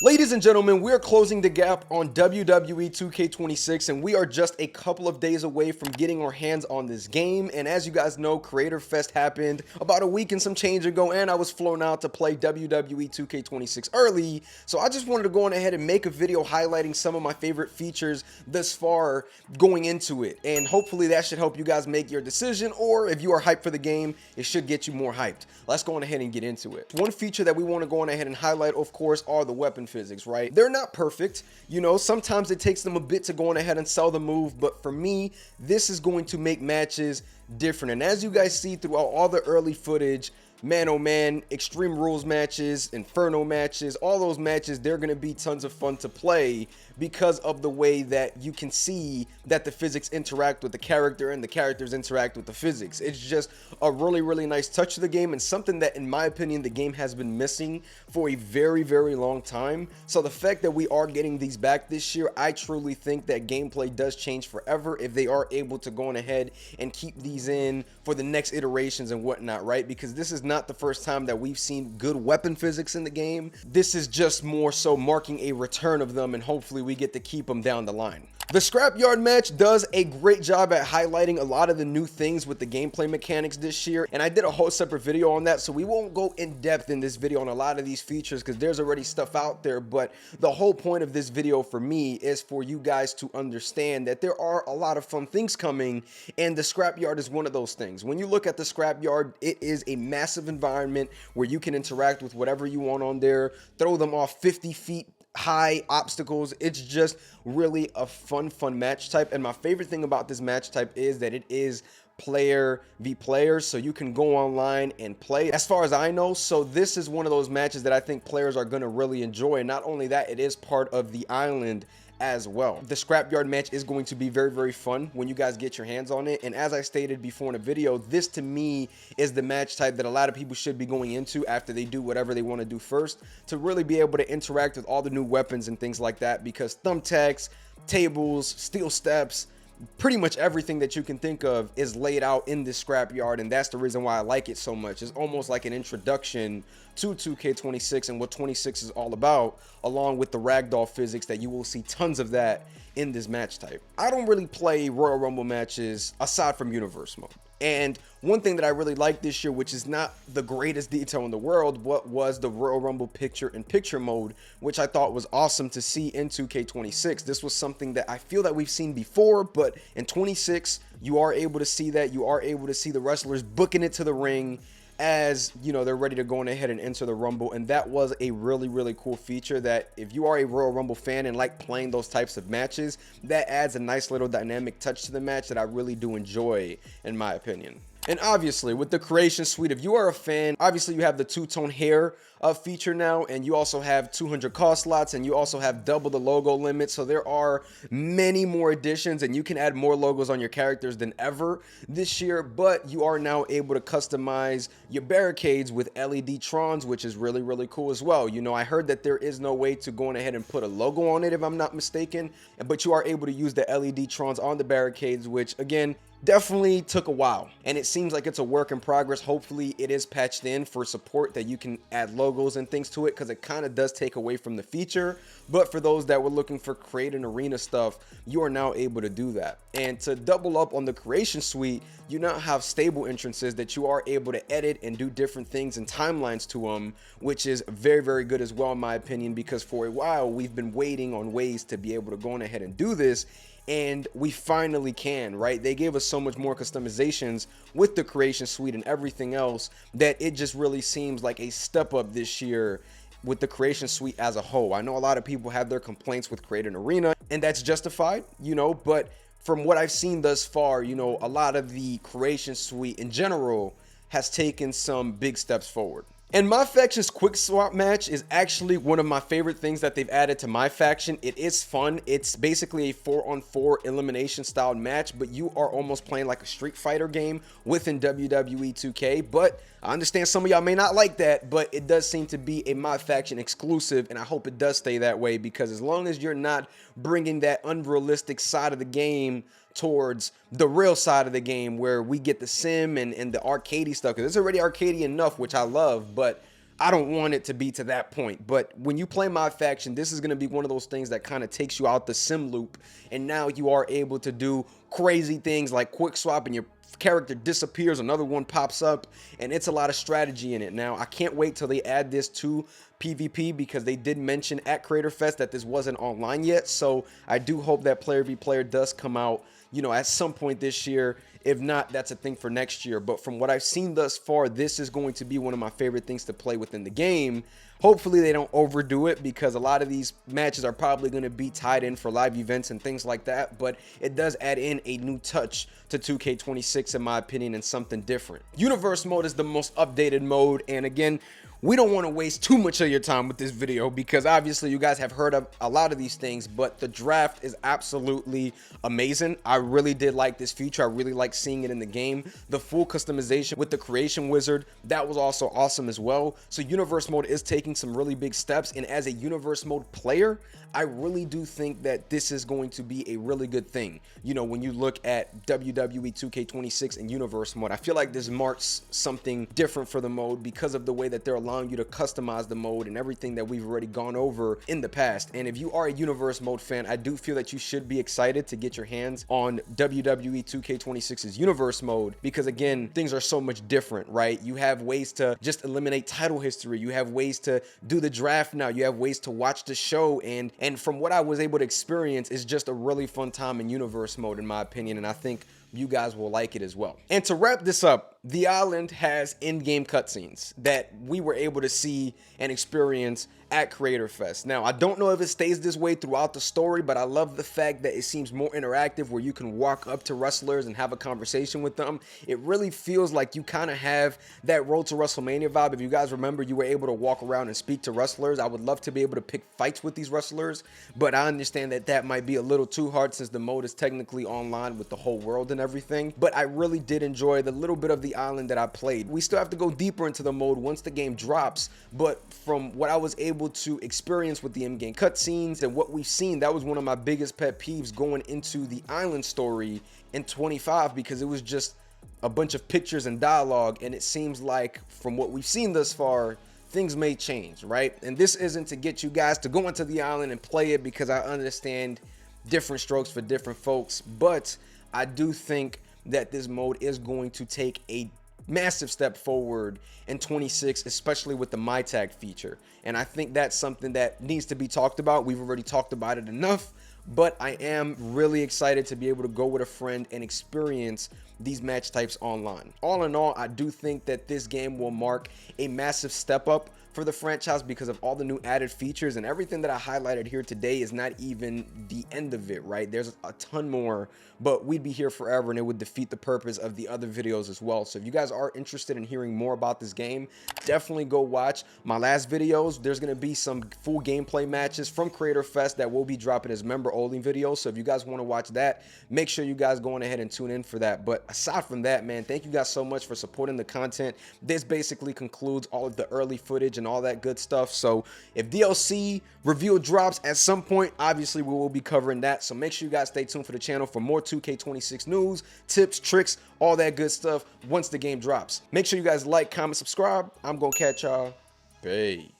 Ladies and gentlemen, we are closing the gap on WWE 2K26, and we are just a couple of days away from getting our hands on this game. And as you guys know, Creator Fest happened about a week and some change ago, and I was flown out to play WWE 2K26 early. So I just wanted to go on ahead and make a video highlighting some of my favorite features thus far going into it. And hopefully that should help you guys make your decision, or if you are hyped for the game, it should get you more hyped. Let's go on ahead and get into it. One feature that we want to go on ahead and highlight, of course, are the weapon physics, right? They're not perfect. You know, sometimes it takes them a bit to go on ahead and sell the move, but for me, this is going to make matches different. And as you guys see throughout all the early footage, man oh man, Extreme Rules matches, Inferno matches, all those matches, they're going to be tons of fun to play because of the way that you can see that the physics interact with the character and the characters interact with the physics. It's just a really nice touch to the game, and something that, in my opinion, the game has been missing for a very long time. So the fact that we are getting these back this year, I truly think that gameplay does change forever if they are able to go on ahead and keep these in for the next iterations and whatnot, right? Because this is not the first time that we've seen good weapon physics in the game. This is just more so marking a return of them, and hopefully we get to keep them down the line. The Scrapyard match does a great job at highlighting a lot of the new things with the gameplay mechanics this year, and I did a whole separate video on that, so we won't go in depth in this video on a lot of these features because there's already stuff out there. But the whole point of this video for me is for you guys to understand that there are a lot of fun things coming, and the Scrapyard is one of those things. When you look at the Scrapyard, it is a massive environment where you can interact with whatever you want on there, throw them off 50 feet high obstacles. It's just really a fun match type, and my favorite thing about this match type is that it is player v player, so you can go online and play as far as I know. So this is one of those matches that I think players are going to really enjoy, and not only that, it is part of the island as well. The Scrapyard match is going to be very fun when you guys get your hands on it, and as I stated before in the video, this to me is the match type that a lot of people should be going into after they do whatever they want to do first, to really be able to interact with all the new weapons and things like that, because thumbtacks, tables, steel steps, pretty much everything that you can think of is laid out in this Scrapyard, and that's the reason why I like it so much. It's almost like an introduction to 2K26 and what 26 is all about, along with the ragdoll physics that you will see tons of that in this match type. I don't really play Royal Rumble matches aside from Universe mode. And one thing that I really like this year, which is not the greatest detail in the world, what was the Royal Rumble picture-in-picture mode, which I thought was awesome to see in 2K26. This was something that I feel that we've seen before, but in 26, you are able to see that. You are able to see the wrestlers booking it to the ring as, you know, they're ready to go on ahead and enter the Rumble. And that was a really cool feature that if you are a Royal Rumble fan and like playing those types of matches, that adds a nice little dynamic touch to the match that I really do enjoy, in my opinion. And obviously with the creation suite, if you are a fan, obviously you have the two-tone hair feature now, and you also have 200 cost slots, and you also have double the logo limit. So there are many more additions, and you can add more logos on your characters than ever this year. But you are now able to customize your barricades with LED trons, which is really cool as well. You know, I heard that there is no way to go on ahead and put a logo on it, if I'm not mistaken, but you are able to use the LED trons on the barricades, which again, definitely took a while, and it seems like it's a work in progress. Hopefully it is patched in for support that you can add logos and things to it, because it kind of does take away from the feature. But for those that were looking for create an arena stuff, you are now able to do that. And to double up on the creation suite, you now have stable entrances that you are able to edit and do different things and timelines to them, which is very good as well, in my opinion, because for a while we've been waiting on ways to be able to go on ahead and do this, and we finally can, right? They gave us so much more customizations with the creation suite and everything else that it just really seems like a step up this year with the creation suite as a whole. I know a lot of people have their complaints with Create an Arena, and that's justified, you know, but from what I've seen thus far, you know, a lot of the creation suite in general has taken some big steps forward. And MyFaction's quick swap match is actually one of my favorite things that they've added to MyFaction. It is fun. It's basically a 4-on-4 elimination style match, but you are almost playing like a Street Fighter game within WWE 2K. But I understand some of y'all may not like that, but it does seem to be a MyFaction exclusive, and I hope it does stay that way, because as long as you're not bringing that unrealistic side of the game towards the real side of the game where we get the sim and the arcadey stuff, because it's already arcadey enough, which I love, but I don't want it to be to that point. But when you play MyFaction, this is going to be one of those things that kind of takes you out the sim loop, and now you are able to do crazy things like quick swap and your character disappears, another one pops up, and it's a lot of strategy in it. Now I can't wait till they add this to PvP, because they did mention at Creator Fest that this wasn't online yet. So I do hope that Player v Player does come out, you know, at some point this year. If not, that's a thing for next year. But from what I've seen thus far, this is going to be one of my favorite things to play within the game. Hopefully they don't overdo it, because a lot of these matches are probably going to be tied in for live events and things like that. But it does add in a new touch to 2K26, in my opinion, and something different. Universe mode is the most updated mode. And again, we don't want to waste too much of your time with this video, because obviously you guys have heard of a lot of these things, but the draft is absolutely amazing. I really did like this feature. I really like seeing it in the game. The full customization with the creation wizard, that was also awesome as well. So universe mode is taking some really big steps, and as a universe mode player, I really do think that this is going to be a really good thing. You know, when you look at WWE 2K26 and universe mode, I feel like this marks something different for the mode, because of the way that they're allowing you to customize the mode and everything that we've already gone over in the past. And if you are a universe mode fan, I do feel that you should be excited to get your hands on WWE 2K26's universe mode, because again, things are so much different, right? You have ways to just eliminate title history. You have ways to do the draft now. You have ways to watch the show, and from what I was able to experience, it's just a really fun time in universe mode, in my opinion, and I think you guys will like it as well. And to wrap this up, the island has in-game cutscenes that we were able to see and experience at Creator Fest. Now, I don't know if it stays this way throughout the story, but I love the fact that it seems more interactive, where you can walk up to wrestlers and have a conversation with them. It really feels like you kind of have that Road to WrestleMania vibe. If you guys remember, you were able to walk around and speak to wrestlers. I would love to be able to pick fights with these wrestlers, but I understand that that might be a little too hard, since the mode is technically online with the whole world and everything. But I really did enjoy the little bit of the island that I played. We still have to go deeper into the mode once the game drops, but from what I was able to experience with the in-game cutscenes and what we've seen, that was one of my biggest pet peeves going into the island story in 25, because it was just a bunch of pictures and dialogue, and it seems like from what we've seen thus far, things may change, right? And this isn't to get you guys to go into the island and play it, because I understand different strokes for different folks, but I do think that this mode is going to take a massive step forward in 26, especially with the MyTag feature. And I think that's something that needs to be talked about. We've already talked about it enough, but I am really excited to be able to go with a friend and experience these match types online. All in all, I do think that this game will mark a massive step up for the franchise, because of all the new added features, and everything that I highlighted here today is not even the end of it, right? There's a ton more, but we'd be here forever, and it would defeat the purpose of the other videos as well. So if you guys are interested in hearing more about this game, definitely go watch my last videos. There's going to be some full gameplay matches from Creator Fest that will be dropping as member only videos. So if you guys want to watch that, make sure you guys go on ahead and tune in for that. But aside from that, man, thank you guys so much for supporting the content. This basically concludes all of the early footage and all that good stuff. So if DLC reveal drops at some point, obviously we will be covering that. So make sure you guys stay tuned for the channel for more 2K26 news, tips, tricks, all that good stuff once the game drops. Make sure you guys like, comment, subscribe. I'm gonna catch y'all. Peace.